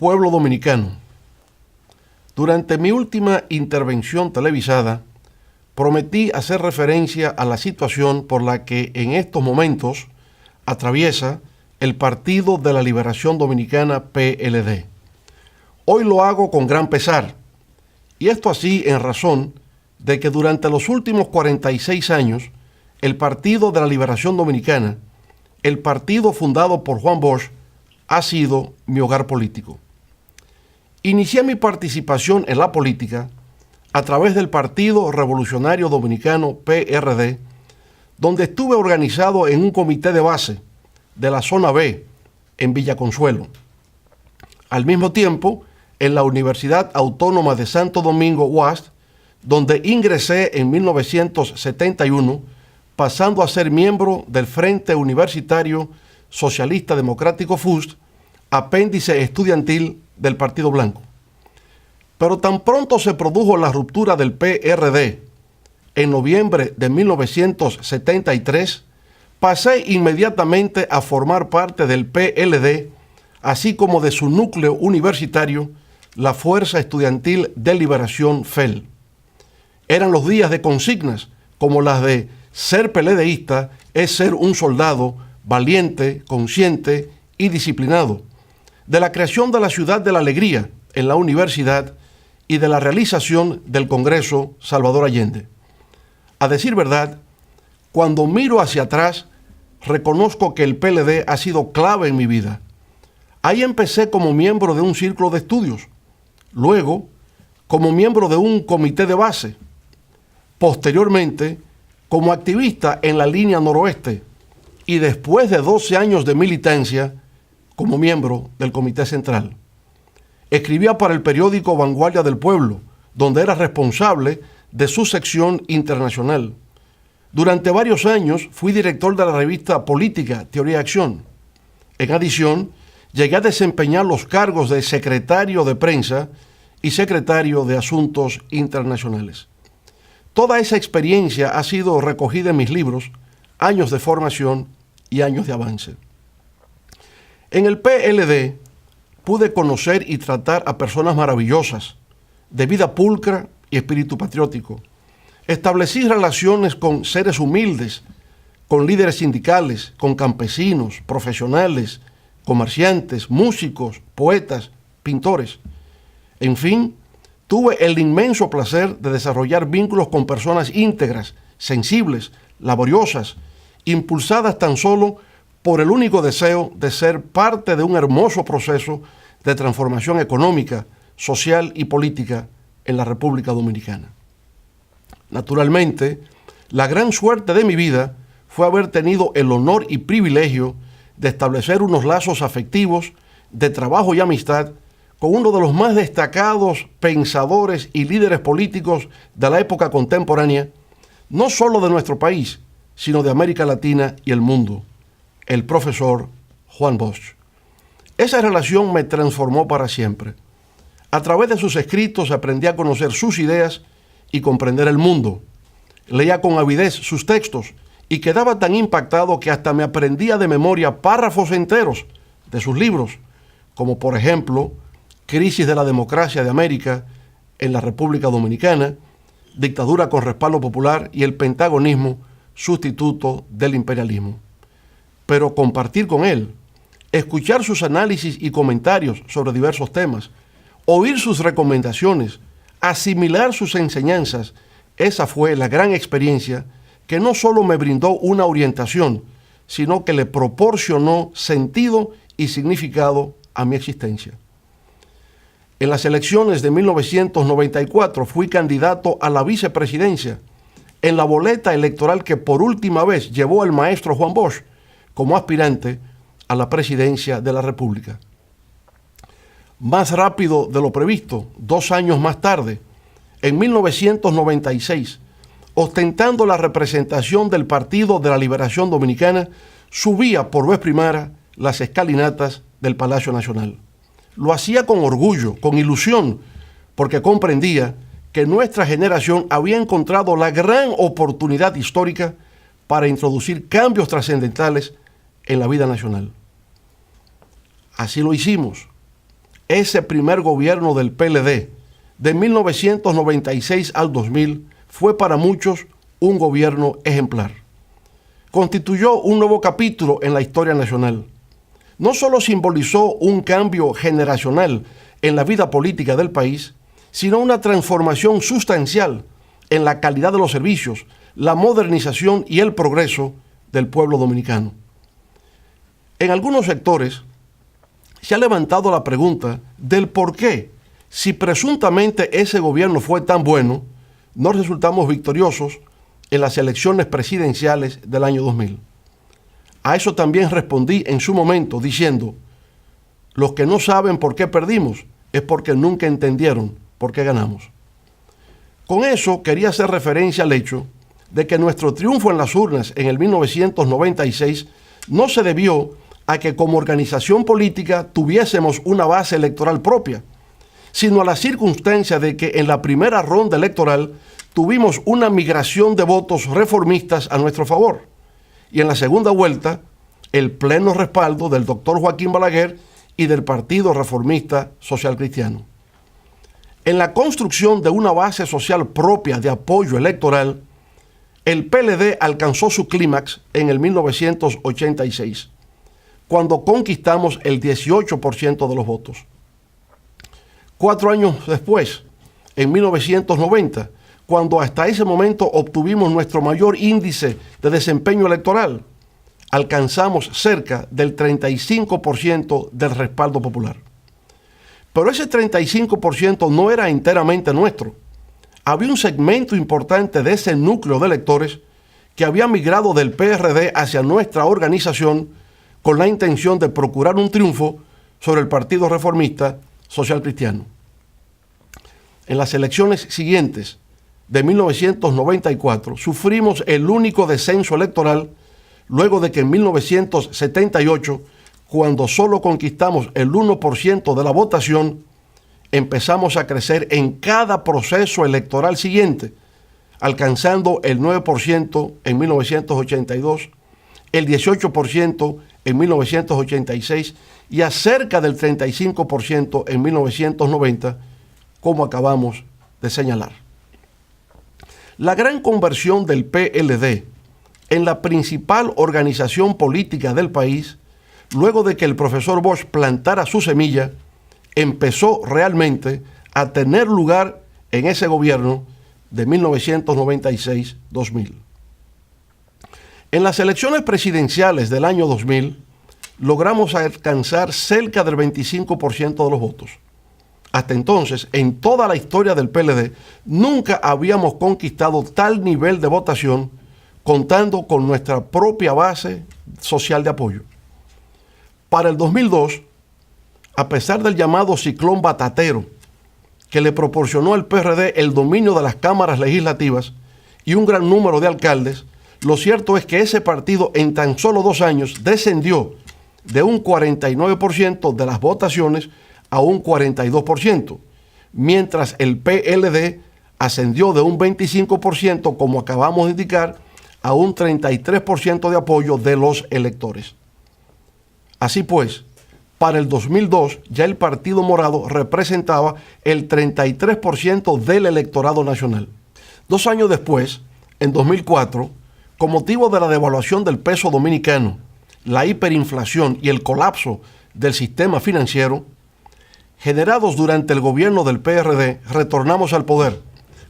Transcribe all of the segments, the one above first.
Pueblo dominicano, durante mi última intervención televisada, prometí hacer referencia a la situación por la que en estos momentos atraviesa el Partido de la Liberación Dominicana PLD. Hoy lo hago con gran pesar, y esto así en razón de que durante los últimos 46 años, el Partido de la Liberación Dominicana, el partido fundado por Juan Bosch, ha sido mi hogar político. Inicié mi participación en la política a través del Partido Revolucionario Dominicano PRD, donde estuve organizado en un comité de base de la zona B en Villa Consuelo. Al mismo tiempo, en la Universidad Autónoma de Santo Domingo, UASD, donde ingresé en 1971, pasando a ser miembro del Frente Universitario Socialista Democrático FUSD, apéndice estudiantil del Partido Blanco. Pero tan pronto se produjo la ruptura del PRD en noviembre de 1973, pasé inmediatamente a formar parte del PLD, así como de su núcleo universitario, la Fuerza Estudiantil de Liberación FEL. Eran los días de consignas como las de ser PLDista es ser un soldado valiente, consciente y disciplinado, de la creación de la Ciudad de la Alegría en la universidad y de la realización del Congreso Salvador Allende. A decir verdad, cuando miro hacia atrás, reconozco que el PLD ha sido clave en mi vida. Ahí empecé como miembro de un círculo de estudios, luego como miembro de un comité de base, posteriormente como activista en la línea noroeste y después de 12 años de militancia como miembro del Comité Central. Escribía para el periódico Vanguardia del Pueblo, donde era responsable de su sección internacional. Durante varios años fui director de la revista política Teoría y Acción. En adición, llegué a desempeñar los cargos de secretario de prensa y secretario de Asuntos Internacionales. Toda esa experiencia ha sido recogida en mis libros, Años de Formación y Años de Avance. En el PLD pude conocer y tratar a personas maravillosas, de vida pulcra y espíritu patriótico. Establecí relaciones con seres humildes, con líderes sindicales, con campesinos, profesionales, comerciantes, músicos, poetas, pintores. En fin, tuve el inmenso placer de desarrollar vínculos con personas íntegras, sensibles, laboriosas, impulsadas tan solo por el único deseo de ser parte de un hermoso proceso de transformación económica, social y política en la República Dominicana. Naturalmente, la gran suerte de mi vida fue haber tenido el honor y privilegio de establecer unos lazos afectivos de trabajo y amistad con uno de los más destacados pensadores y líderes políticos de la época contemporánea, no solo de nuestro país, sino de América Latina y el mundo, el profesor Juan Bosch. Esa relación me transformó para siempre. A través de sus escritos aprendí a conocer sus ideas y comprender el mundo. Leía con avidez sus textos y quedaba tan impactado que hasta me aprendía de memoria párrafos enteros de sus libros, como por ejemplo, Crisis de la Democracia de América en la República Dominicana, Dictadura con respaldo popular y el pentagonismo, sustituto del imperialismo. Pero compartir con él, escuchar sus análisis y comentarios sobre diversos temas, oír sus recomendaciones, asimilar sus enseñanzas, esa fue la gran experiencia que no solo me brindó una orientación, sino que le proporcionó sentido y significado a mi existencia. En las elecciones de 1994 fui candidato a la vicepresidencia en la boleta electoral que por última vez llevó el maestro Juan Bosch como aspirante a la presidencia de la República. Más rápido de lo previsto, 2 años más tarde, en 1996, ostentando la representación del Partido de la Liberación Dominicana, subía por vez primera las escalinatas del Palacio Nacional. Lo hacía con orgullo, con ilusión, porque comprendía que nuestra generación había encontrado la gran oportunidad histórica para introducir cambios trascendentales en la vida nacional. Así lo hicimos. ese primer gobierno del PLD, de 1996 al 2000, fue para muchos un gobierno ejemplar. Constituyó un nuevo capítulo en la historia nacional. No solo simbolizó un cambio generacional en la vida política del país, sino una transformación sustancial en la calidad de los servicios, la modernización y el progreso del pueblo dominicano. En algunos sectores se ha levantado la pregunta del por qué, si presuntamente ese gobierno fue tan bueno, no resultamos victoriosos en las elecciones presidenciales del año 2000. A eso también respondí en su momento diciendo, los que no saben por qué perdimos es porque nunca entendieron por qué ganamos. Con eso quería hacer referencia al hecho de que nuestro triunfo en las urnas en el 1996 no se debió a que como organización política tuviésemos una base electoral propia, sino a la circunstancia de que en la primera ronda electoral tuvimos una migración de votos reformistas a nuestro favor, y en la segunda vuelta el pleno respaldo del doctor Joaquín Balaguer y del Partido Reformista Social Cristiano. En la construcción de una base social propia de apoyo electoral, el PLD alcanzó su clímax en el 1986, cuando conquistamos el 18% de los votos. 4 años después, en 1990, cuando hasta ese momento obtuvimos nuestro mayor índice de desempeño electoral, alcanzamos cerca del 35% del respaldo popular. Pero ese 35% no era enteramente nuestro. Había un segmento importante de ese núcleo de electores que había migrado del PRD hacia nuestra organización con la intención de procurar un triunfo sobre el Partido Reformista Social Cristiano. En las elecciones siguientes de 1994 sufrimos el único descenso electoral luego de que en 1978, cuando solo conquistamos el 1% de la votación, empezamos a crecer en cada proceso electoral siguiente, alcanzando el 9% en 1982, el 18% en 1986 y a cerca del 35% en 1990, como acabamos de señalar. La gran conversión del PLD en la principal organización política del país, luego de que el profesor Bosch plantara su semilla, empezó realmente a tener lugar en ese gobierno de 1996-2000. En las elecciones presidenciales del año 2000, logramos alcanzar cerca del 25% de los votos. Hasta entonces, en toda la historia del PLD, nunca habíamos conquistado tal nivel de votación contando con nuestra propia base social de apoyo. Para el 2002, a pesar del llamado ciclón batatero, que le proporcionó al PRD el dominio de las cámaras legislativas y un gran número de alcaldes, lo cierto es que ese partido en tan solo 2 años descendió de un 49% de las votaciones a un 42%, mientras el PLD ascendió de un 25%, como acabamos de indicar, a un 33% de apoyo de los electores. Así pues, para el 2002 ya el Partido Morado representaba el 33% del electorado nacional. 2 años después, en 2004, con motivo de la devaluación del peso dominicano, la hiperinflación y el colapso del sistema financiero, generados durante el gobierno del PRD, retornamos al poder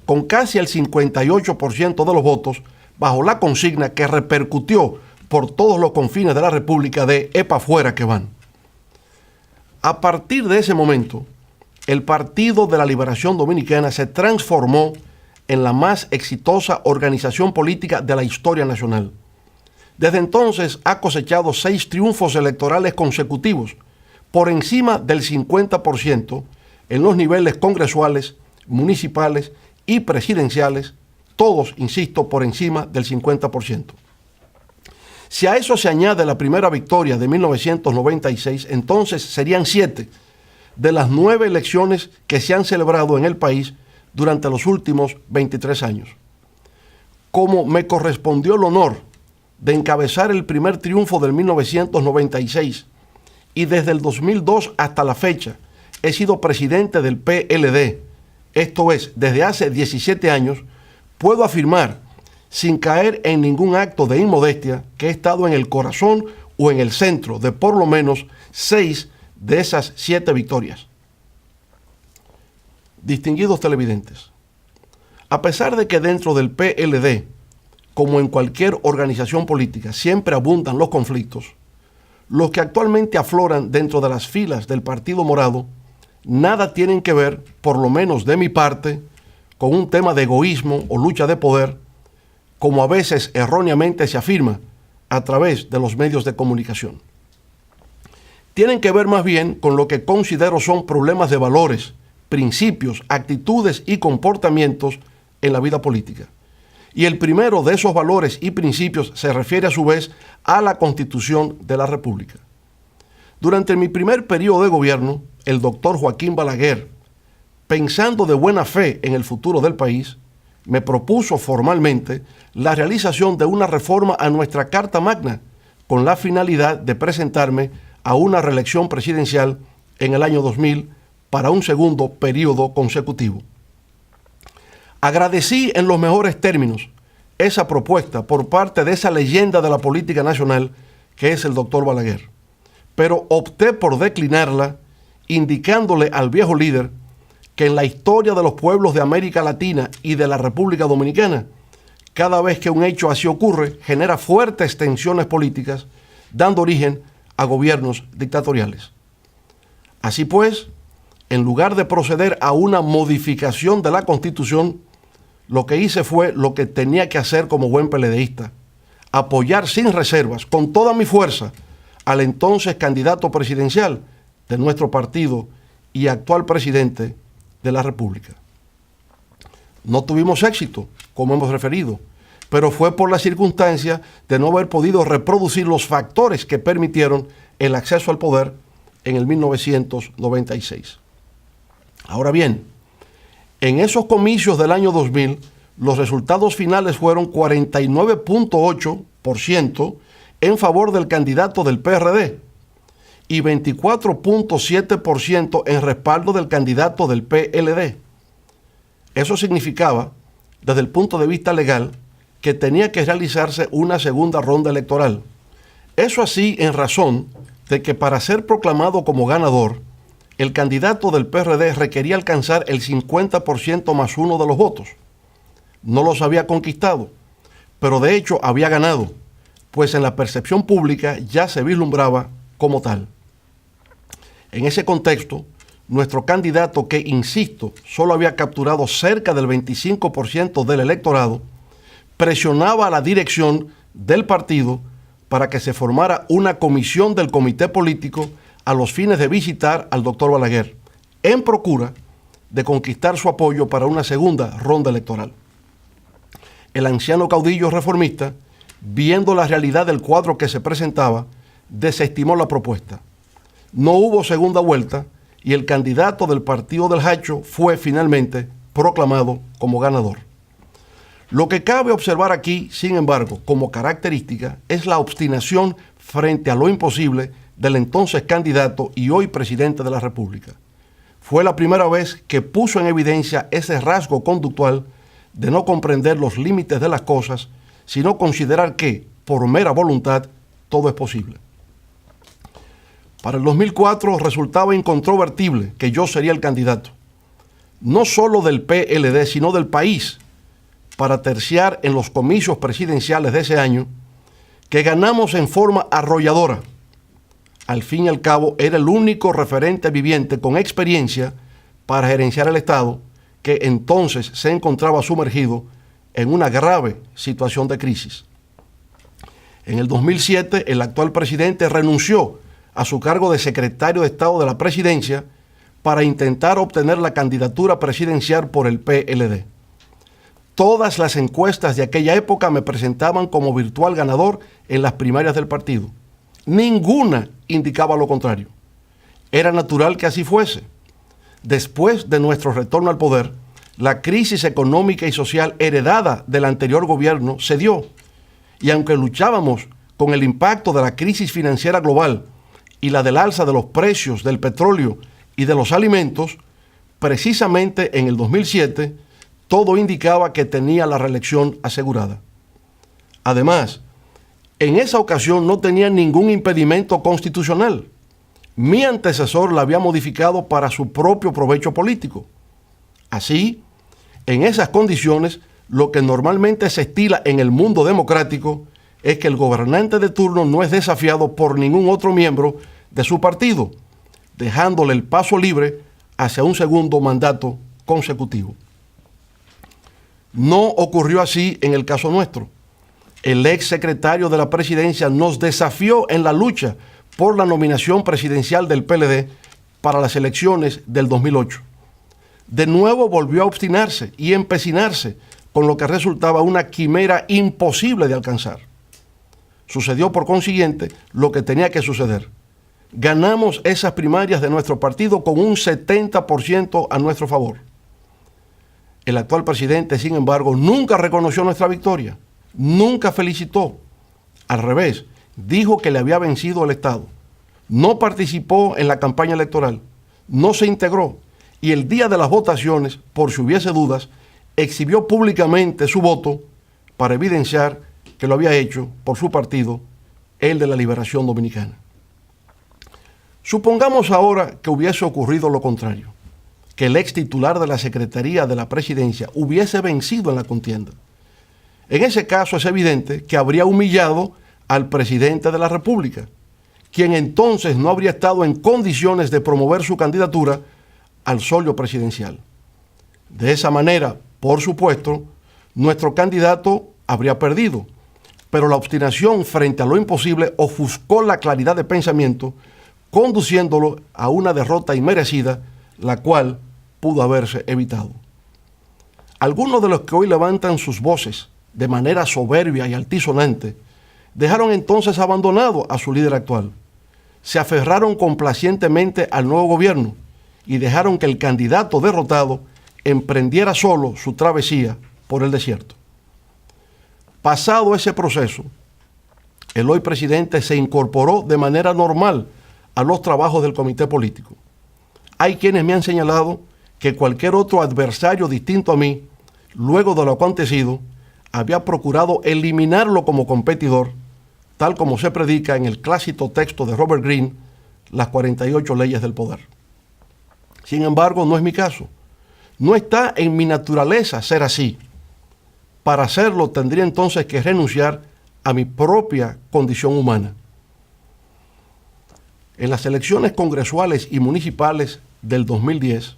con casi el 58% de los votos bajo la consigna que repercutió por todos los confines de la República de "epa fuera que van". A partir de ese momento, el Partido de la Liberación Dominicana se transformó en la más exitosa organización política de la historia nacional. Desde entonces ha cosechado 6 triunfos electorales consecutivos, por encima del 50% en los niveles congresuales, municipales y presidenciales, todos, insisto, por encima del 50%. Si a eso se añade la primera victoria de 1996, entonces serían 7 de las 9 elecciones que se han celebrado en el país durante los últimos 23 años. Como me correspondió el honor de encabezar el primer triunfo del 1996 y desde el 2002 hasta la fecha, he sido presidente del PLD, esto es, desde hace 17 años, puedo afirmar, sin caer en ningún acto de inmodestia, que he estado en el corazón o en el centro de por lo menos 6 de esas 7 victorias. Distinguidos televidentes, a pesar de que dentro del PLD, como en cualquier organización política, siempre abundan los conflictos, los que actualmente afloran dentro de las filas del Partido Morado nada tienen que ver, por lo menos de mi parte, con un tema de egoísmo o lucha de poder, como a veces erróneamente se afirma a través de los medios de comunicación. Tienen que ver más bien con lo que considero son problemas de valores, principios, actitudes y comportamientos en la vida política. Y el primero de esos valores y principios se refiere a su vez a la Constitución de la República. Durante mi primer periodo de gobierno, el doctor Joaquín Balaguer, pensando de buena fe en el futuro del país, me propuso formalmente la realización de una reforma a nuestra Carta Magna con la finalidad de presentarme a una reelección presidencial en el año 2000 para un segundo periodo consecutivo. Agradecí en los mejores términos esa propuesta por parte de esa leyenda de la política nacional que es el doctor Balaguer, pero opté por declinarla, indicándole al viejo líder que en la historia de los pueblos de América Latina y de la República Dominicana, cada vez que un hecho así ocurre, genera fuertes tensiones políticas, dando origen a gobiernos dictatoriales. Así pues, en lugar de proceder a una modificación de la Constitución, lo que hice fue lo que tenía que hacer como buen PLDista: apoyar sin reservas, con toda mi fuerza, al entonces candidato presidencial de nuestro partido y actual presidente de la República. No tuvimos éxito, como hemos referido, pero fue por la circunstancia de no haber podido reproducir los factores que permitieron el acceso al poder en el 1996. Ahora bien, en esos comicios del año 2000, los resultados finales fueron 49.8% en favor del candidato del PRD y 24.7% en respaldo del candidato del PLD. Eso significaba, desde el punto de vista legal, que tenía que realizarse una segunda ronda electoral. Eso así en razón de que para ser proclamado como ganador, el candidato del PRD requería alcanzar el 50% más 1 de los votos. No los había conquistado, pero de hecho había ganado, pues en la percepción pública ya se vislumbraba como tal. En ese contexto, nuestro candidato, que, insisto, solo había capturado cerca del 25% del electorado, presionaba a la dirección del partido para que se formara una comisión del comité político a los fines de visitar al doctor Balaguer, en procura de conquistar su apoyo para una segunda ronda electoral. El anciano caudillo reformista, viendo la realidad del cuadro que se presentaba, desestimó la propuesta. No hubo segunda vuelta y el candidato del partido del Hacho fue finalmente proclamado como ganador. Lo que cabe observar aquí, sin embargo, como característica, es la obstinación frente a lo imposible del entonces candidato y hoy presidente de la República. Fue la primera vez que puso en evidencia ese rasgo conductual de no comprender los límites de las cosas, sino considerar que, por mera voluntad, todo es posible. Para el 2004 resultaba incontrovertible que yo sería el candidato, no solo del PLD, sino del país, para terciar en los comicios presidenciales de ese año, que ganamos en forma arrolladora. Al fin y al cabo, era el único referente viviente con experiencia para gerenciar el Estado, que entonces se encontraba sumergido en una grave situación de crisis. En el 2007, el actual presidente renunció a su cargo de secretario de Estado de la Presidencia para intentar obtener la candidatura presidencial por el PLD. Todas las encuestas de aquella época me presentaban como virtual ganador en las primarias del partido. Ninguna indicaba lo contrario. Era natural que así fuese. Después de nuestro retorno al poder, la crisis económica y social heredada del anterior gobierno se dio, y aunque luchábamos con el impacto de la crisis financiera global y la del alza de los precios del petróleo y de los alimentos, precisamente en el 2007, todo indicaba que tenía la reelección asegurada. Además, en esa ocasión no tenía ningún impedimento constitucional. Mi antecesor la había modificado para su propio provecho político. Así, en esas condiciones, lo que normalmente se estila en el mundo democrático es que el gobernante de turno no es desafiado por ningún otro miembro de su partido, dejándole el paso libre hacia un segundo mandato consecutivo. No ocurrió así en el caso nuestro. El ex secretario de la presidencia nos desafió en la lucha por la nominación presidencial del PLD para las elecciones del 2008. De nuevo volvió a obstinarse y empecinarse con lo que resultaba una quimera imposible de alcanzar. Sucedió por consiguiente lo que tenía que suceder. Ganamos esas primarias de nuestro partido con un 70% a nuestro favor. El actual presidente, sin embargo, nunca reconoció nuestra victoria, nunca felicitó. Al revés, dijo que le había vencido el Estado. No participó en la campaña electoral, no se integró y el día de las votaciones, por si hubiese dudas, exhibió públicamente su voto para evidenciar que lo había hecho por su partido, el de la Liberación Dominicana. Supongamos ahora que hubiese ocurrido lo contrario, que el ex titular de la Secretaría de la Presidencia hubiese vencido en la contienda. En ese caso es evidente que habría humillado al presidente de la República, quien entonces no habría estado en condiciones de promover su candidatura al solio presidencial. De esa manera, por supuesto, nuestro candidato habría perdido, pero la obstinación frente a lo imposible ofuscó la claridad de pensamiento, conduciéndolo a una derrota inmerecida, la cual pudo haberse evitado. Algunos de los que hoy levantan sus voces de manera soberbia y altisonante dejaron entonces abandonado a su líder actual. Se aferraron complacientemente al nuevo gobierno y dejaron que el candidato derrotado emprendiera solo su travesía por el desierto. Pasado ese proceso, el hoy presidente se incorporó de manera normal a los trabajos del comité político. Hay quienes me han señalado que cualquier otro adversario distinto a mí, luego de lo acontecido, había procurado eliminarlo como competidor, tal como se predica en el clásico texto de Robert Greene, Las 48 leyes del poder. Sin embargo, no es mi caso. No está en mi naturaleza ser así. Para hacerlo tendría entonces que renunciar a mi propia condición humana. En las elecciones congresuales y municipales del 2010,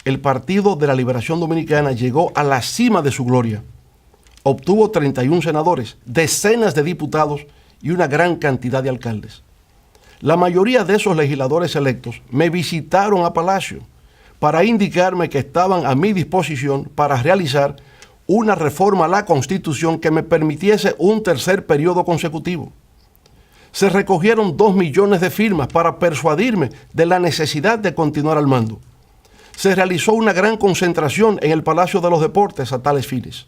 el Partido de la Liberación Dominicana llegó a la cima de su gloria. Obtuvo 31 senadores, decenas de diputados y una gran cantidad de alcaldes. La mayoría de esos legisladores electos me visitaron a Palacio para indicarme que estaban a mi disposición para realizar una reforma a la Constitución que me permitiese un tercer periodo consecutivo. Se recogieron 2 millones de firmas para persuadirme de la necesidad de continuar al mando. Se realizó una gran concentración en el Palacio de los Deportes a tales fines.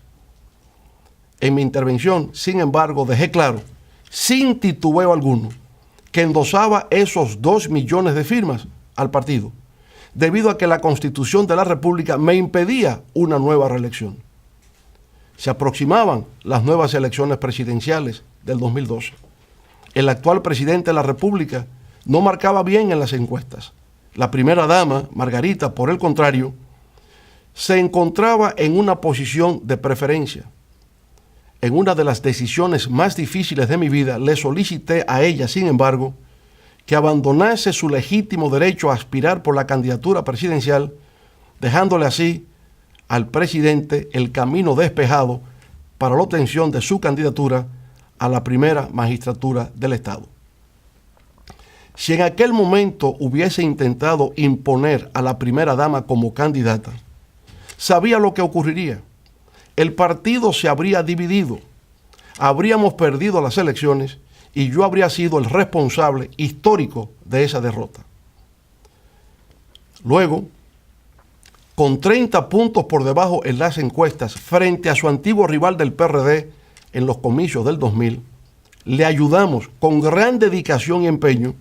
En mi intervención, sin embargo, dejé claro, sin titubeo alguno, que endosaba esos 2 millones de firmas al partido, debido a que la Constitución de la República me impedía una nueva reelección. Se aproximaban las nuevas elecciones presidenciales del 2012. El actual presidente de la República no marcaba bien en las encuestas. La primera dama, Margarita, por el contrario, se encontraba en una posición de preferencia. En una de las decisiones más difíciles de mi vida, le solicité a ella, sin embargo, que abandonase su legítimo derecho a aspirar por la candidatura presidencial, dejándole así al presidente el camino despejado para la obtención de su candidatura a la primera magistratura del Estado. Si en aquel momento hubiese intentado imponer a la primera dama como candidata, sabía lo que ocurriría. El partido se habría dividido, habríamos perdido las elecciones y yo habría sido el responsable histórico de esa derrota. Luego, con 30 puntos por debajo en las encuestas frente a su antiguo rival del PRD en los comicios del 2000, le ayudamos con gran dedicación y empeño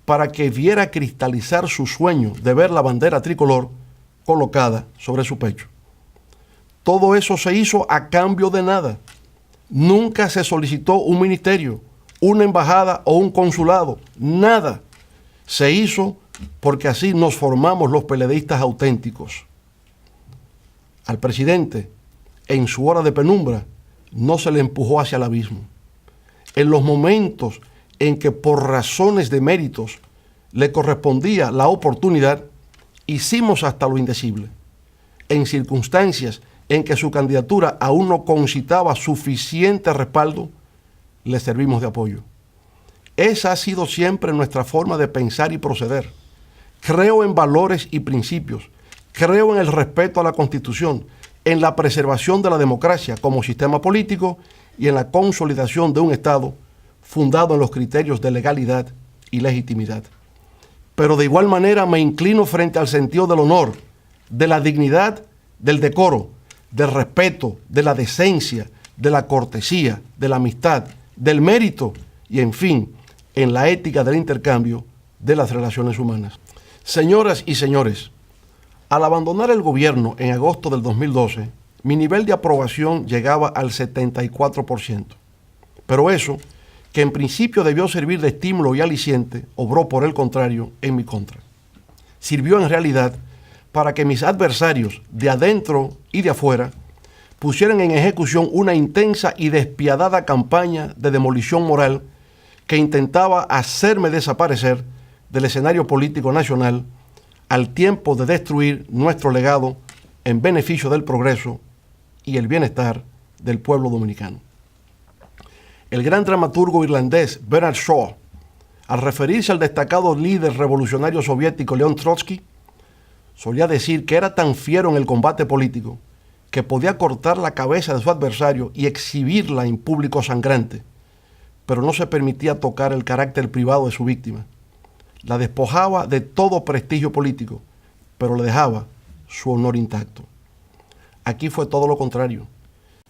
para que viera cristalizar su sueño de ver la bandera tricolor colocada sobre su pecho. Todo eso se hizo a cambio de nada. Nunca se solicitó un ministerio, una embajada o un consulado, nada. Se hizo porque así nos formamos los PLDistas auténticos. Al presidente, en su hora de penumbra, no se le empujó hacia el abismo. En los momentos en que por razones de méritos le correspondía la oportunidad, hicimos hasta lo indecible. En circunstancias en que su candidatura aún no concitaba suficiente respaldo, le servimos de apoyo. Esa ha sido siempre nuestra forma de pensar y proceder. Creo en valores y principios. Creo en el respeto a la Constitución, en la preservación de la democracia como sistema político y en la consolidación de un Estado fundado en los criterios de legalidad y legitimidad. Pero de igual manera me inclino frente al sentido del honor, de la dignidad, del decoro, del respeto, de la decencia, de la cortesía, de la amistad, del mérito y, en fin, en la ética del intercambio de las relaciones humanas. Señoras y señores, al abandonar el gobierno en agosto del 2012, mi nivel de aprobación llegaba al 74%. Pero eso, que en principio debió servir de estímulo y aliciente, obró por el contrario en mi contra. Sirvió en realidad para que mis adversarios de adentro y de afuera pusieran en ejecución una intensa y despiadada campaña de demolición moral que intentaba hacerme desaparecer del escenario político nacional al tiempo de destruir nuestro legado en beneficio del progreso y el bienestar del pueblo dominicano. El gran dramaturgo irlandés Bernard Shaw, al referirse al destacado líder revolucionario soviético León Trotsky, solía decir que era tan fiero en el combate político que podía cortar la cabeza de su adversario y exhibirla en público sangrante, pero no se permitía tocar el carácter privado de su víctima. La despojaba de todo prestigio político, pero le dejaba su honor intacto. Aquí fue todo lo contrario.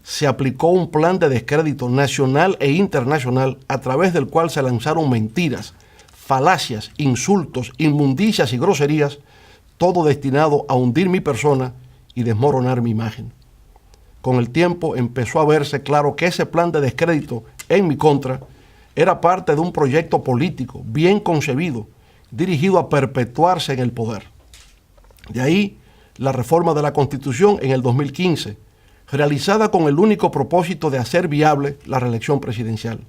Se aplicó un plan de descrédito nacional e internacional a través del cual se lanzaron mentiras, falacias, insultos, inmundicias y groserías, todo destinado a hundir mi persona y desmoronar mi imagen. Con el tiempo empezó a verse claro que ese plan de descrédito en mi contra era parte de un proyecto político bien concebido, dirigido a perpetuarse en el poder. De ahí la reforma de la Constitución en el 2015, realizada con el único propósito de hacer viable la reelección presidencial.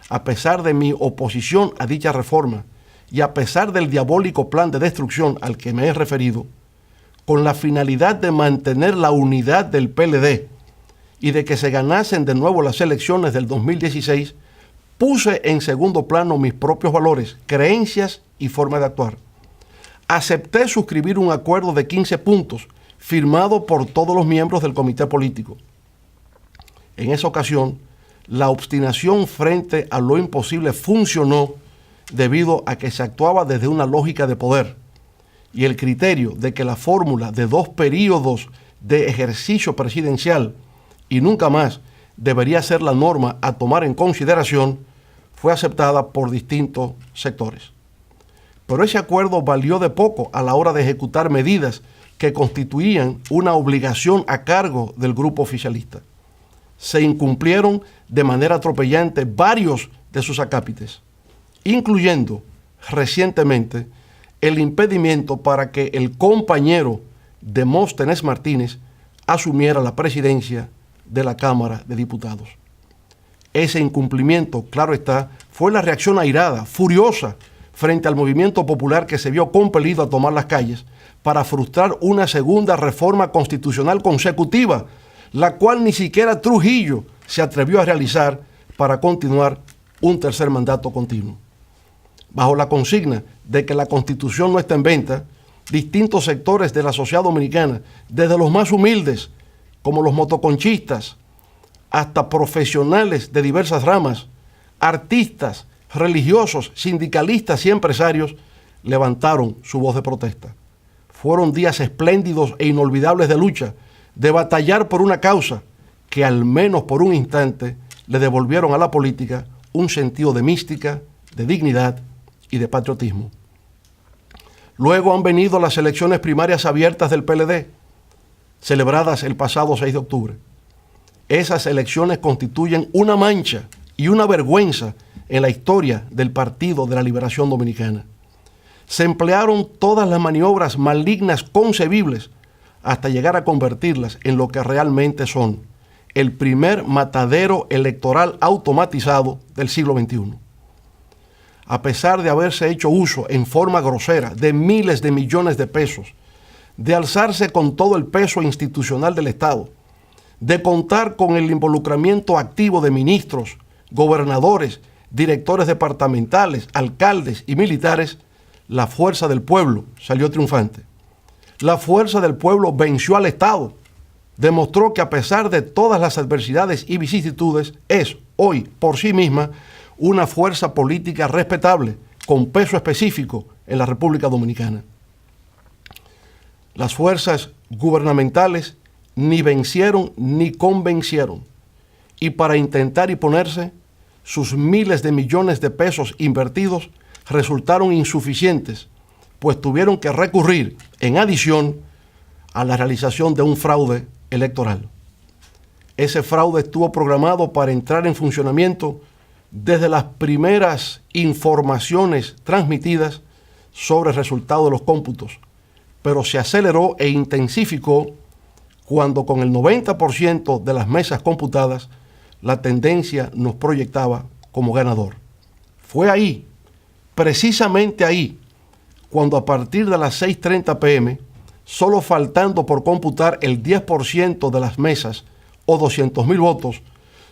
A pesar de mi oposición a dicha reforma y a pesar del diabólico plan de destrucción al que me he referido, con la finalidad de mantener la unidad del PLD y de que se ganasen de nuevo las elecciones del 2016, puse en segundo plano mis propios valores, creencias y forma de actuar. Acepté suscribir un acuerdo de 15 puntos firmado por todos los miembros del comité político. En esa ocasión, la obstinación frente a lo imposible funcionó debido a que se actuaba desde una lógica de poder y el criterio de que la fórmula de 2 periodos de ejercicio presidencial y nunca más debería ser la norma a tomar en consideración fue aceptada por distintos sectores. Pero ese acuerdo valió de poco a la hora de ejecutar medidas que constituían una obligación a cargo del grupo oficialista. Se incumplieron de manera atropellante varios de sus acápites, incluyendo recientemente el impedimento para que el compañero Demóstenes Martínez asumiera la presidencia de la Cámara de Diputados. Ese incumplimiento, claro está, fue la reacción airada, furiosa, frente al movimiento popular que se vio compelido a tomar las calles para frustrar una segunda reforma constitucional consecutiva, la cual ni siquiera Trujillo se atrevió a realizar para continuar un tercer mandato continuo. Bajo la consigna de que la Constitución no está en venta, distintos sectores de la sociedad dominicana, desde los más humildes, como los motoconchistas, hasta profesionales de diversas ramas, artistas, religiosos, sindicalistas y empresarios, levantaron su voz de protesta. Fueron días espléndidos e inolvidables de lucha, de batallar por una causa que al menos por un instante le devolvieron a la política un sentido de mística, de dignidad y de patriotismo. Luego han venido las elecciones primarias abiertas del PLD, celebradas el pasado 6 de octubre. Esas elecciones constituyen una mancha y una vergüenza en la historia del Partido de la Liberación Dominicana. Se emplearon todas las maniobras malignas concebibles hasta llegar a convertirlas en lo que realmente son, el primer matadero electoral automatizado del siglo XXI. A pesar de haberse hecho uso en forma grosera de miles de millones de pesos, de alzarse con todo el peso institucional del Estado, de contar con el involucramiento activo de ministros, gobernadores, directores departamentales, alcaldes y militares, la fuerza del pueblo salió triunfante. La fuerza del pueblo venció al Estado, demostró que a pesar de todas las adversidades y vicisitudes, es hoy por sí misma una fuerza política respetable, con peso específico en la República Dominicana. Las fuerzas gubernamentales ni vencieron ni convencieron, y para intentar imponerse, sus miles de millones de pesos invertidos resultaron insuficientes, pues tuvieron que recurrir, en adición, a la realización de un fraude electoral. Ese fraude estuvo programado para entrar en funcionamiento desde las primeras informaciones transmitidas sobre el resultado de los cómputos, pero se aceleró e intensificó cuando con el 90% de las mesas computadas la tendencia nos proyectaba como ganador. Fue ahí, precisamente ahí, cuando a partir de las 6:30 p.m., solo faltando por computar el 10% de las mesas o 200,000 votos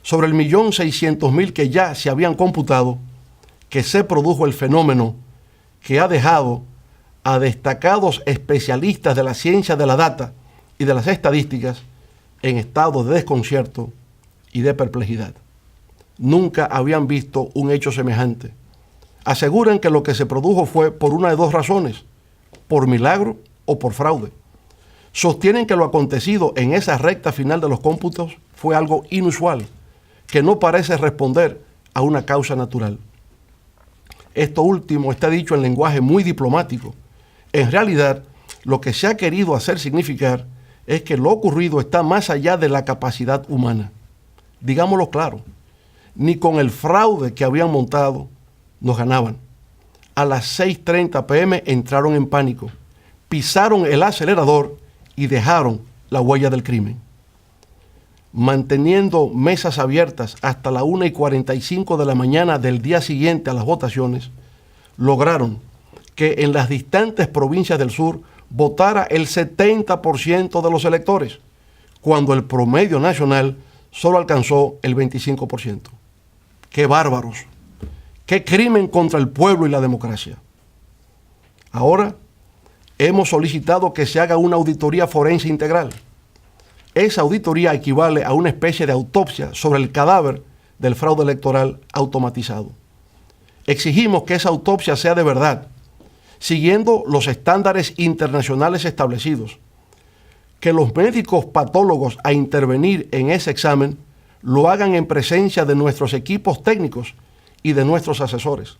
sobre el 1.600.000 que ya se habían computado, que se produjo el fenómeno que ha dejado a destacados especialistas de la ciencia de la data y de las estadísticas en estado de desconcierto y de perplejidad. Nunca habían visto un hecho semejante. Aseguran que lo que se produjo fue por una de dos razones, por milagro o por fraude. Sostienen que lo acontecido en esa recta final de los cómputos fue algo inusual, que no parece responder a una causa natural. Esto último está dicho en lenguaje muy diplomático. En realidad, lo que se ha querido hacer significar es que lo ocurrido está más allá de la capacidad humana. Digámoslo claro, ni con el fraude que habían montado nos ganaban. A las 6:30 p.m. entraron en pánico, pisaron el acelerador y dejaron la huella del crimen. Manteniendo mesas abiertas hasta la 1:45 de la mañana del día siguiente a las votaciones, lograron que en las distantes provincias del sur votara el 70% de los electores, cuando el promedio nacional solo alcanzó el 25%. ¡Qué bárbaros! ¡Qué crimen contra el pueblo y la democracia! Ahora hemos solicitado que se haga una auditoría forense integral. Esa auditoría equivale a una especie de autopsia sobre el cadáver del fraude electoral automatizado. Exigimos que esa autopsia sea de verdad, siguiendo los estándares internacionales establecidos, que los médicos patólogos a intervenir en ese examen lo hagan en presencia de nuestros equipos técnicos y de nuestros asesores.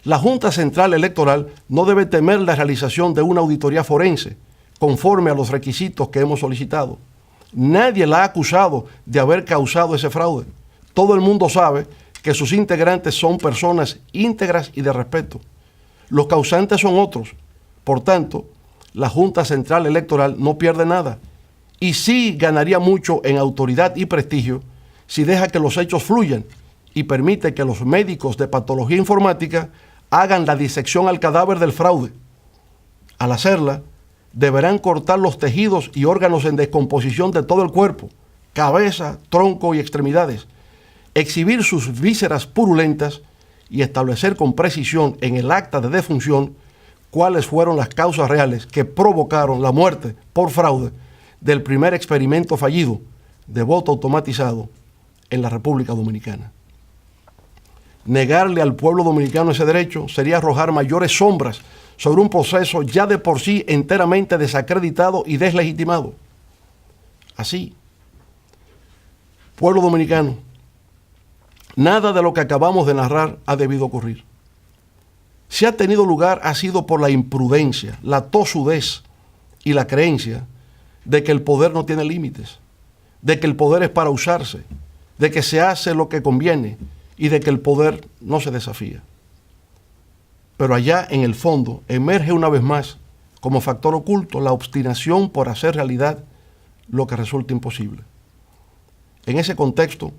La Junta Central Electoral no debe temer la realización de una auditoría forense, conforme a los requisitos que hemos solicitado. Nadie la ha acusado de haber causado ese fraude. Todo el mundo sabe que sus integrantes son personas íntegras y de respeto. Los causantes son otros. Por tanto, la Junta Central Electoral no pierde nada y sí ganaría mucho en autoridad y prestigio si deja que los hechos fluyan y permite que los médicos de patología informática hagan la disección al cadáver del fraude. Al hacerla, deberán cortar los tejidos y órganos en descomposición de todo el cuerpo, cabeza, tronco y extremidades, exhibir sus vísceras purulentas y establecer con precisión en el acta de defunción cuáles fueron las causas reales que provocaron la muerte por fraude del primer experimento fallido de voto automatizado en la República Dominicana. Negarle al pueblo dominicano ese derecho sería arrojar mayores sombras sobre un proceso ya de por sí enteramente desacreditado y deslegitimado. Así, pueblo dominicano, nada de lo que acabamos de narrar ha debido ocurrir. Si ha tenido lugar ha sido por la imprudencia, la tosudez y la creencia de que el poder no tiene límites, de que el poder es para usarse, de que se hace lo que conviene y de que el poder no se desafía. Pero allá en el fondo emerge una vez más como factor oculto la obstinación por hacer realidad lo que resulta imposible. En ese contexto,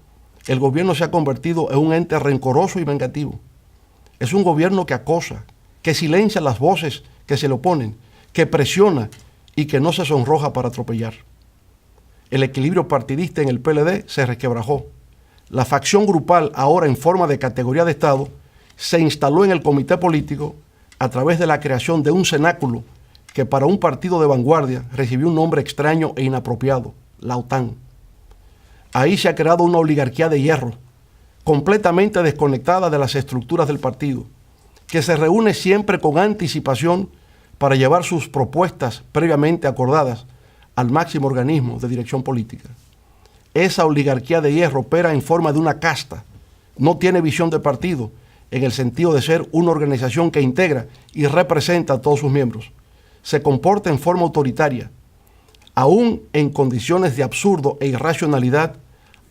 el gobierno se ha convertido en un ente rencoroso y vengativo. Es un gobierno que acosa, que silencia las voces que se le oponen, que presiona y que no se sonroja para atropellar. El equilibrio partidista en el PLD se resquebrajó. La facción grupal, ahora en forma de categoría de Estado, se instaló en el comité político a través de la creación de un cenáculo que para un partido de vanguardia recibió un nombre extraño e inapropiado, la OTAN. Ahí se ha creado una oligarquía de hierro, completamente desconectada de las estructuras del partido, que se reúne siempre con anticipación para llevar sus propuestas previamente acordadas al máximo organismo de dirección política. Esa oligarquía de hierro opera en forma de una casta, no tiene visión de partido, en el sentido de ser una organización que integra y representa a todos sus miembros. Se comporta en forma autoritaria. Aún en condiciones de absurdo e irracionalidad,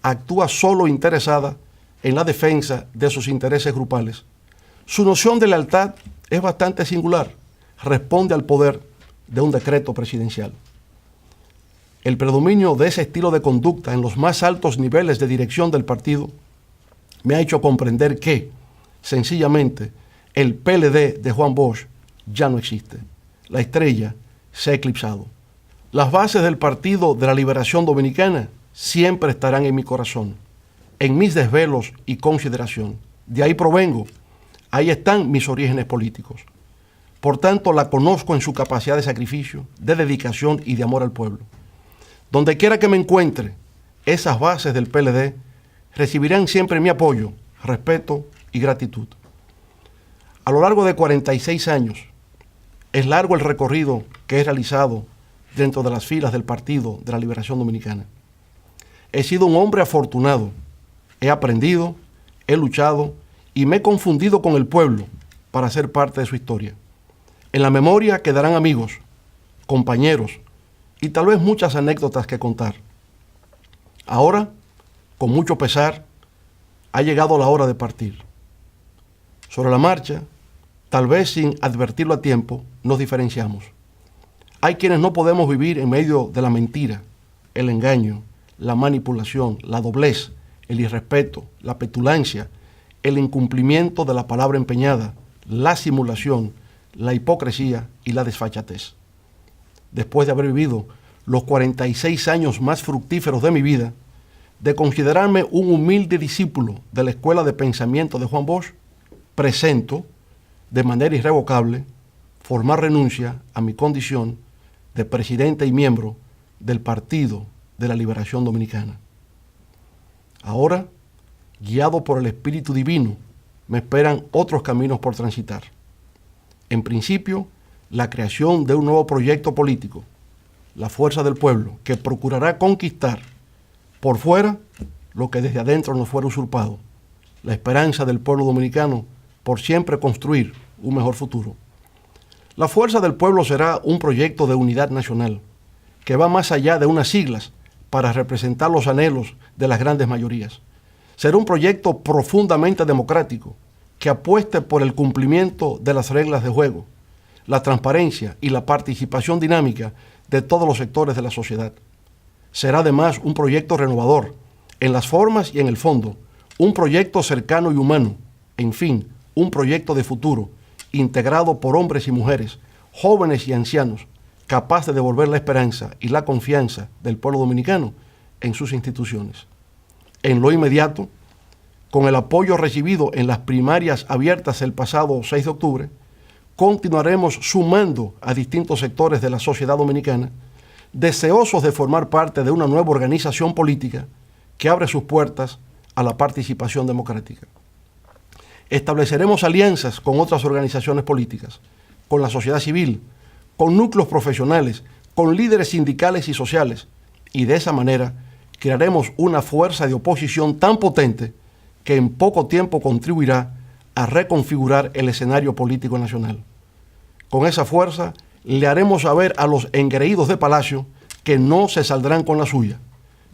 actúa solo interesada en la defensa de sus intereses grupales. Su noción de lealtad es bastante singular. Responde al poder de un decreto presidencial. El predominio de ese estilo de conducta en los más altos niveles de dirección del partido me ha hecho comprender que, sencillamente, el PLD de Juan Bosch ya no existe. La estrella se ha eclipsado. Las bases del Partido de la Liberación Dominicana siempre estarán en mi corazón, en mis desvelos y consideración. De ahí provengo, ahí están mis orígenes políticos. Por tanto, la conozco en su capacidad de sacrificio, de dedicación y de amor al pueblo. Donde quiera que me encuentre, esas bases del PLD recibirán siempre mi apoyo, respeto y gratitud. A lo largo de 46 años, es largo el recorrido que he realizado dentro de las filas del Partido de la Liberación Dominicana. He sido un hombre afortunado, he aprendido, he luchado y me he confundido con el pueblo para ser parte de su historia. En la memoria quedarán amigos, compañeros y tal vez muchas anécdotas que contar. Ahora, con mucho pesar, ha llegado la hora de partir. Sobre la marcha, tal vez sin advertirlo a tiempo, nos diferenciamos. Hay quienes no podemos vivir en medio de la mentira, el engaño, la manipulación, la doblez, el irrespeto, la petulancia, el incumplimiento de la palabra empeñada, la simulación, la hipocresía y la desfachatez. Después de haber vivido los 46 años más fructíferos de mi vida, de considerarme un humilde discípulo de la Escuela de Pensamiento de Juan Bosch, presento, de manera irrevocable, formar renuncia a mi condición de presidente y miembro del Partido de la Liberación Dominicana. Ahora, guiado por el Espíritu Divino, me esperan otros caminos por transitar. En principio, la creación de un nuevo proyecto político, la fuerza del pueblo, que procurará conquistar por fuera lo que desde adentro nos fuera usurpado, la esperanza del pueblo dominicano por siempre construir un mejor futuro. La fuerza del pueblo será un proyecto de unidad nacional que va más allá de unas siglas para representar los anhelos de las grandes mayorías. Será un proyecto profundamente democrático que apueste por el cumplimiento de las reglas de juego, la transparencia y la participación dinámica de todos los sectores de la sociedad. Será además un proyecto renovador en las formas y en el fondo, un proyecto cercano y humano, en fin, un proyecto de futuro integrado por hombres y mujeres, jóvenes y ancianos, capaz de devolver la esperanza y la confianza del pueblo dominicano en sus instituciones. En lo inmediato, con el apoyo recibido en las primarias abiertas el pasado 6 de octubre, continuaremos sumando a distintos sectores de la sociedad dominicana, deseosos de formar parte de una nueva organización política que abre sus puertas a la participación democrática. Estableceremos alianzas con otras organizaciones políticas, con la sociedad civil, con núcleos profesionales, con líderes sindicales y sociales, y de esa manera crearemos una fuerza de oposición tan potente que en poco tiempo contribuirá a reconfigurar el escenario político nacional. Con esa fuerza le haremos saber a los engreídos de Palacio que no se saldrán con la suya,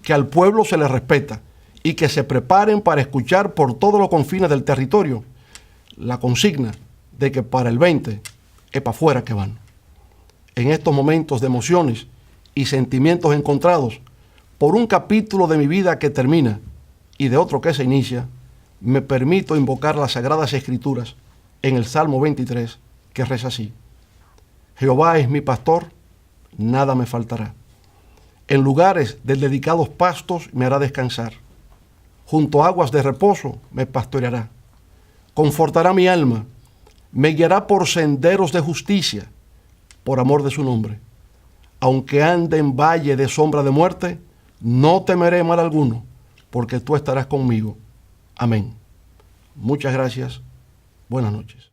que al pueblo se le respeta y que se preparen para escuchar por todos los confines del territorio la consigna de que para el 20 es para afuera que van. En estos momentos de emociones y sentimientos encontrados, por un capítulo de mi vida que termina y de otro que se inicia, me permito invocar las Sagradas Escrituras en el Salmo 23, que reza así: Jehová es mi pastor, nada me faltará. En lugares de dedicados pastos me hará descansar. Junto a aguas de reposo me pastoreará. Confortará mi alma, me guiará por senderos de justicia, por amor de su nombre. Aunque ande en valle de sombra de muerte, no temeré mal alguno, porque tú estarás conmigo. Amén. Muchas gracias. Buenas noches.